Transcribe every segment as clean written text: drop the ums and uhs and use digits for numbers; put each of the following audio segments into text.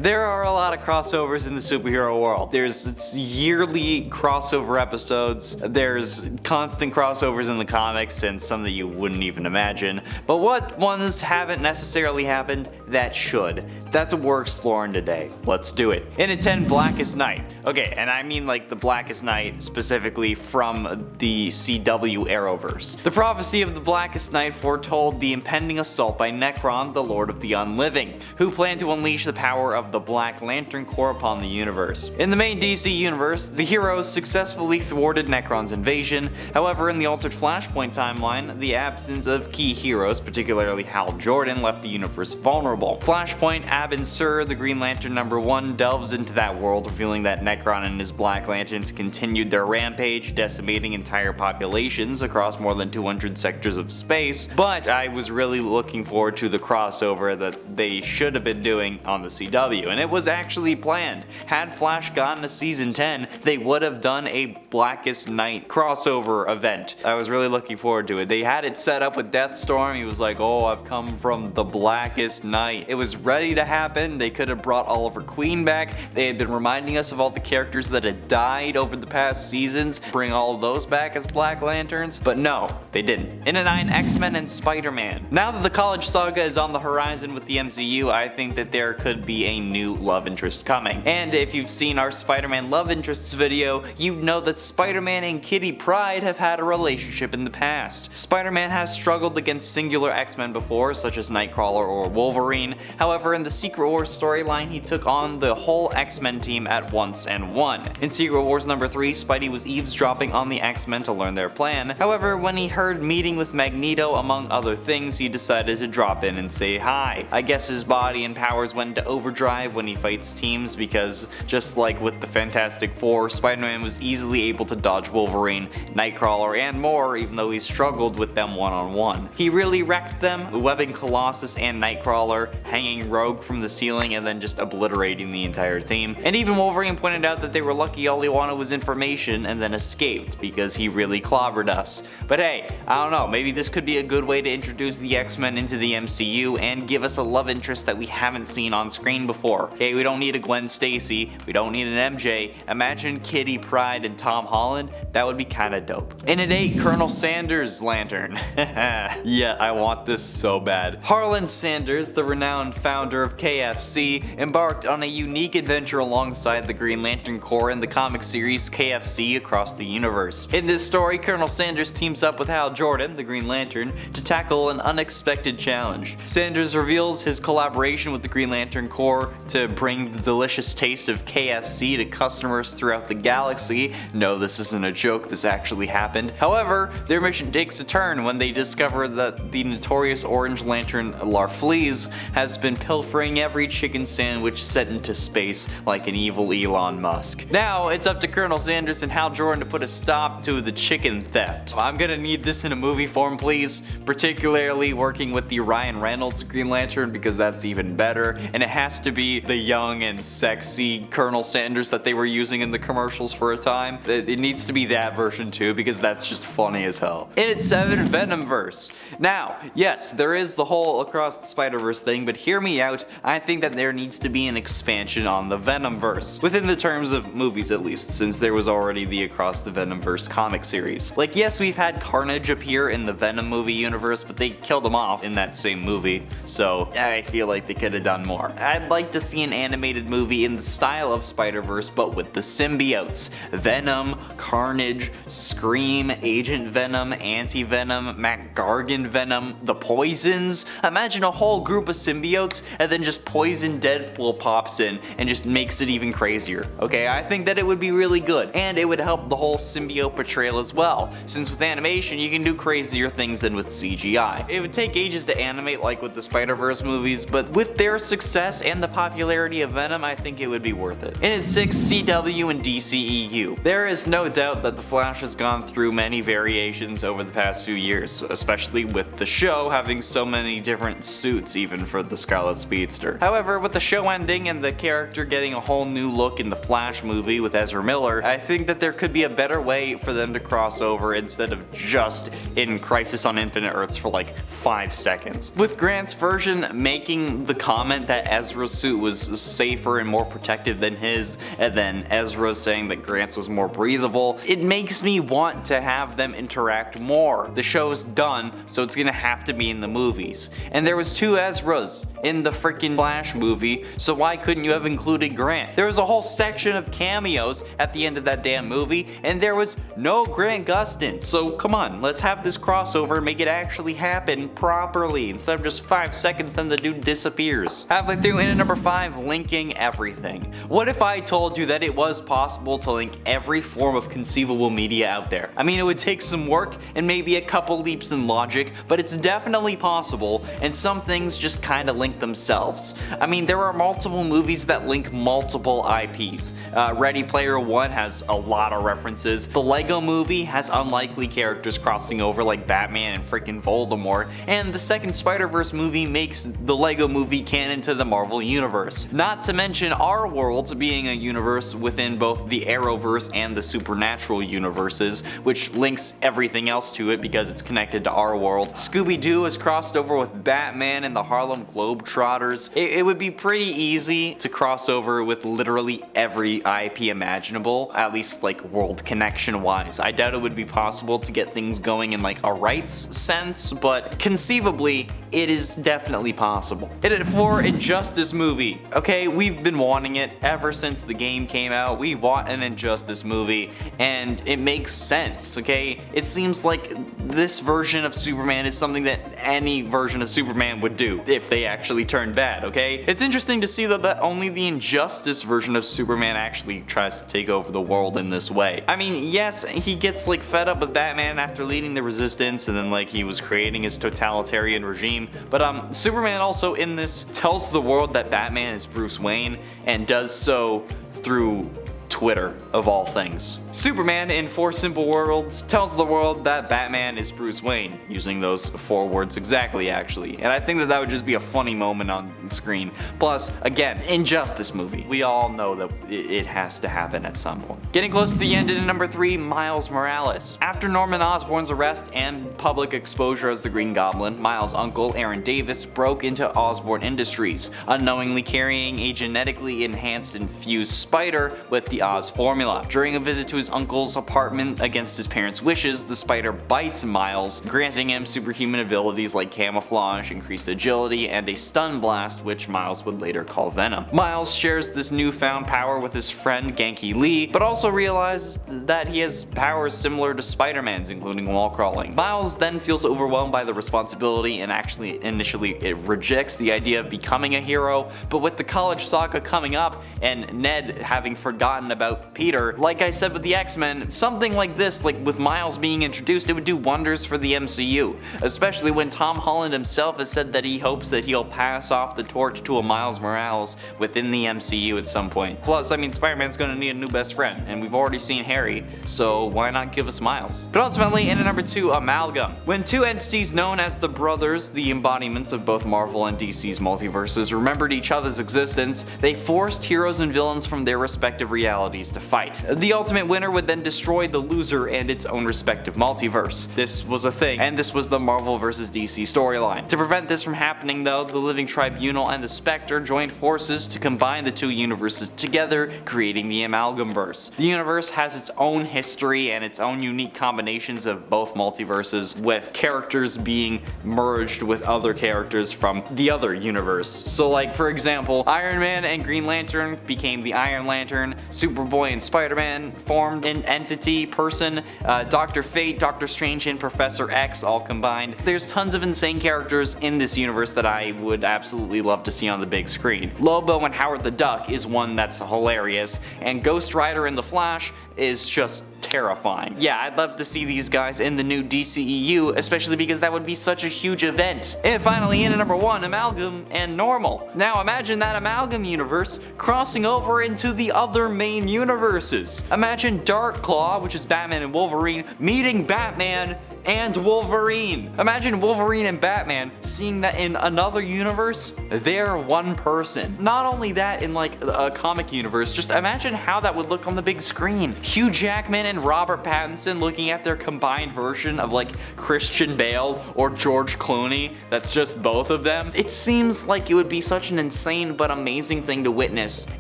There are a lot of crossovers in the superhero world. There's yearly crossover episodes, there's constant crossovers in the comics, and some that you wouldn't even imagine. But what ones haven't necessarily happened that should? That's what we're exploring today. Let's do it. In at 10, Blackest Night. Okay, and I mean like the Blackest Night specifically from the CW Arrowverse. The prophecy of the Blackest Night foretold the impending assault by Nekron, the Lord of the Unliving, who planned to unleash the power of the Black Lantern Corps upon the universe. In the main DC universe, the heroes successfully thwarted Nekron's invasion. However, in the altered Flashpoint timeline, the absence of key heroes, particularly Hal Jordan, left the universe vulnerable. Flashpoint Abin Sur, the Green Lantern #1, delves into that world, revealing that Nekron and his Black Lanterns continued their rampage, decimating entire populations across more than 200 sectors of space. But I was really looking forward to the crossover that they should have been doing on the CW, and it was actually planned. Had Flash gotten to season 10, they would have done a Blackest Night crossover event. I was really looking forward to it. They had it set up with Deathstorm. He was like, oh, I've come from the Blackest Night. It was ready to happen. They could have brought Oliver Queen back. They had been reminding us of all the characters that had died over the past seasons, bring all of those back as Black Lanterns, but no, they didn't. In at 9, X-Men and Spider-Man. Now that the college saga is on the horizon with the MCU, I think that there could be a new love interest coming. And if you've seen our Spider-Man love interests video, you know that Spider-Man and Kitty Pryde have had a relationship in the past. Spider-Man has struggled against singular X-Men before, such as Nightcrawler or Wolverine. However, in the Secret Wars storyline, he took on the whole X-Men team at once and won. In Secret Wars #3, Spidey was eavesdropping on the X-Men to learn their plan. However, when he heard meeting with Magneto among other things, he decided to drop in and say hi. I guess his body and powers went into overdrive when he fights teams, because just like with the Fantastic Four, Spider-Man was easily able to dodge Wolverine, Nightcrawler, and more, even though he struggled with them one-on-one. He really wrecked them, webbing Colossus and Nightcrawler, hanging Rogue from the ceiling, and then just obliterating the entire team. And even Wolverine pointed out that they were lucky all he wanted was information and then escaped, because he really clobbered us. But hey, I don't know, maybe this could be a good way to introduce the X-Men into the MCU and give us a love interest that we haven't seen on screen before. Okay, we don't need a Gwen Stacy, we don't need an MJ. Imagine Kitty Pryde and Tom Holland, that would be kinda dope. In at 8, Colonel Sanders' Lantern. Yeah, I want this so bad. Harlan Sanders, the renowned founder of KFC, embarked on a unique adventure alongside the Green Lantern Corps in the comic series KFC Across the Universe. In this story, Colonel Sanders teams up with Hal Jordan, the Green Lantern, to tackle an unexpected challenge. Sanders reveals his collaboration with the Green Lantern Corps to bring the delicious taste of KFC to customers throughout the galaxy. No, this isn't a joke, this actually happened. However, their mission takes a turn when they discover that the notorious Orange Lantern Larfleeze has been pilfering every chicken sandwich sent into space like an evil Elon Musk. Now, it's up to Colonel Sanders and Hal Jordan to put a stop to the chicken theft. I'm gonna need this in a movie form, please, particularly working with the Ryan Reynolds Green Lantern, because that's even better, and it has to be the young and sexy Colonel Sanders that they were using in the commercials for a time. It needs to be that version too, because that's just funny as hell. In at 7, Venomverse. Now, yes, there is the whole Across the Spider-Verse thing, but hear me out, I think that there needs to be an expansion on the Venomverse, within the terms of movies at least, since there was already the Across the Venomverse comic series. Like, yes, we've had Carnage appear in the Venom movie universe, but they killed him off in that same movie, so I feel like they could have done more. I'd like to see an animated movie in the style of Spider-Verse, but with the symbiotes. Venom, Carnage, Scream, Agent Venom, Anti-Venom, MacGargan Venom, the Poisons. Imagine a whole group of symbiotes, and then just Poison Deadpool pops in and just makes it even crazier. Okay, I think that it would be really good, and it would help the whole symbiote portrayal as well, since with animation you can do crazier things than with CGI. It would take ages to animate like with the Spider-Verse movies, but with their success and the popularity of Venom, I think it would be worth it. In at 6, CW and DCEU. There is no doubt that The Flash has gone through many variations over the past few years, especially with the show having so many different suits even for the Scarlet Speedster. However, with the show ending and the character getting a whole new look in the Flash movie with Ezra Miller, I think that there could be a better way for them to cross over instead of just in Crisis on Infinite Earths for like 5 seconds. With Grant's version making the comment that Ezra's suit was safer and more protective than his, and then Ezra saying that Grant's was more breathable, it makes me want to have them interact more. The show's done, so it's gonna have to be in the movies. And there was 2 Ezras in the freaking Flash movie, so why couldn't you have included Grant? There was a whole section of cameos at the end of that damn movie, and there was no Grant Gustin. So come on, let's have this crossover and make it actually happen properly, instead of just 5 seconds then the dude disappears. Halfway through, in at number 5, linking everything. What if I told you that it was possible to link every form of conceivable media out there? I mean, it would take some work and maybe a couple leaps in logic, but it's definitely possible, and some things just kinda link themselves. I mean, there are multiple movies that link multiple IPs. Ready Player One has a lot of references. The Lego movie has unlikely characters crossing over like Batman and freaking Voldemort, and the second Spider-Verse movie makes the Lego movie canon to the Marvel Universe. Not to mention our world being a universe within both the Arrowverse and the Supernatural universes, which links everything else to it because it's connected to our world. Scooby-Doo has crossed over with Batman and the Harlem Globetrotters. It would be pretty easy to cross over with literally every IP imaginable, at least like world connection wise. I doubt it would be possible to get things going in like a rights sense, but conceivably it is definitely possible. Hit it for Injustice movie. Okay, we've been wanting it ever since the game came out. We want an Injustice movie, and it makes sense, okay? It seems like this version of Superman is something that any version of Superman would do if they actually turned bad, okay? It's interesting to see though that only the Injustice version of Superman actually tries to take over the world in this way. I mean, yes, he gets like fed up with Batman after leading the resistance, and then like he was creating his totalitarian regime, but Superman also in this tells the world that Batman is Bruce Wayne, and does so through Twitter, of all things. Superman, in 4 simple words, tells the world that Batman is Bruce Wayne, using those 4 words exactly, actually. And I think that that would just be a funny moment on screen. Plus, again, Injustice movie. We all know that it has to happen at some point. Getting close to the end, in number 3, Miles Morales. After Norman Osborn's arrest and public exposure as the Green Goblin, Miles' uncle, Aaron Davis, broke into Osborn Industries, unknowingly carrying a genetically enhanced infused spider with the Oz formula. During a visit to his uncle's apartment against his parents' wishes, the spider bites Miles, granting him superhuman abilities like camouflage, increased agility, and a stun blast, which Miles would later call Venom. Miles shares this newfound power with his friend Genki Lee, but also realizes that he has powers similar to Spider-Man's, including wall crawling. Miles then feels overwhelmed by the responsibility and actually initially it rejects the idea of becoming a hero, but with the college saga coming up and Ned having forgotten about Peter, like I said with the X-Men, something like this, like with Miles being introduced, it would do wonders for the MCU, especially when Tom Holland himself has said that he hopes that he'll pass off the torch to a Miles Morales within the MCU at some point. Plus, I mean, Spider-Man's gonna need a new best friend, and we've already seen Harry, so why not give us Miles? But ultimately, in at number 2, Amalgam. When 2 entities known as the Brothers, the embodiments of both Marvel and DC's multiverses, remembered each other's existence, they forced heroes and villains from their respective realities to fight. The ultimate winner would then destroy the loser and its own respective multiverse. This was a thing, and this was the Marvel vs. DC storyline. To prevent this from happening though, the Living Tribunal and the Spectre joined forces to combine the 2 universes together, creating the Amalgamverse. The universe has its own history and its own unique combinations of both multiverses, with characters being merged with other characters from the other universe. So like, for example, Iron Man and Green Lantern became the Iron Lantern, Superboy and Spider-Man formed an entity, person, Dr. Fate, Doctor Strange, and Professor X all combined. There's tons of insane characters in this universe that I would absolutely love to see on the big screen. Lobo and Howard the Duck is one that's hilarious, and Ghost Rider and the Flash is just terrifying. Yeah, I'd love to see these guys in the new DCEU, especially because that would be such a huge event. And finally, in at number 1, Amalgam and Normal. Now imagine that Amalgam universe crossing over into the other main universes. Imagine Dark Claw, which is Batman and Wolverine, meeting Batman and Wolverine. Imagine Wolverine and Batman seeing that in another universe, they're one person. Not only that, in like a comic universe, just imagine how that would look on the big screen. Hugh Jackman and Robert Pattinson looking at their combined version of like Christian Bale or George Clooney, that's just both of them. It seems like it would be such an insane but amazing thing to witness,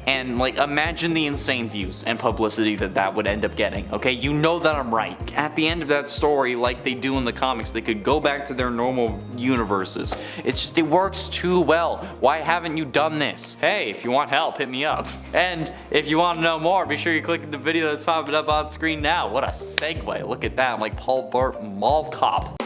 and like imagine the insane views and publicity that would end up getting, okay? You know that I'm right. At the end of that story, like they do in the comics, they could go back to their normal universes. It's just, it works too well. Why haven't you done this? Hey, if you want help, hit me up. And if you want to know more, be sure you click the video that's popping up on screen now. What a segue, look at that, I'm like Paul Bart Mall Cop.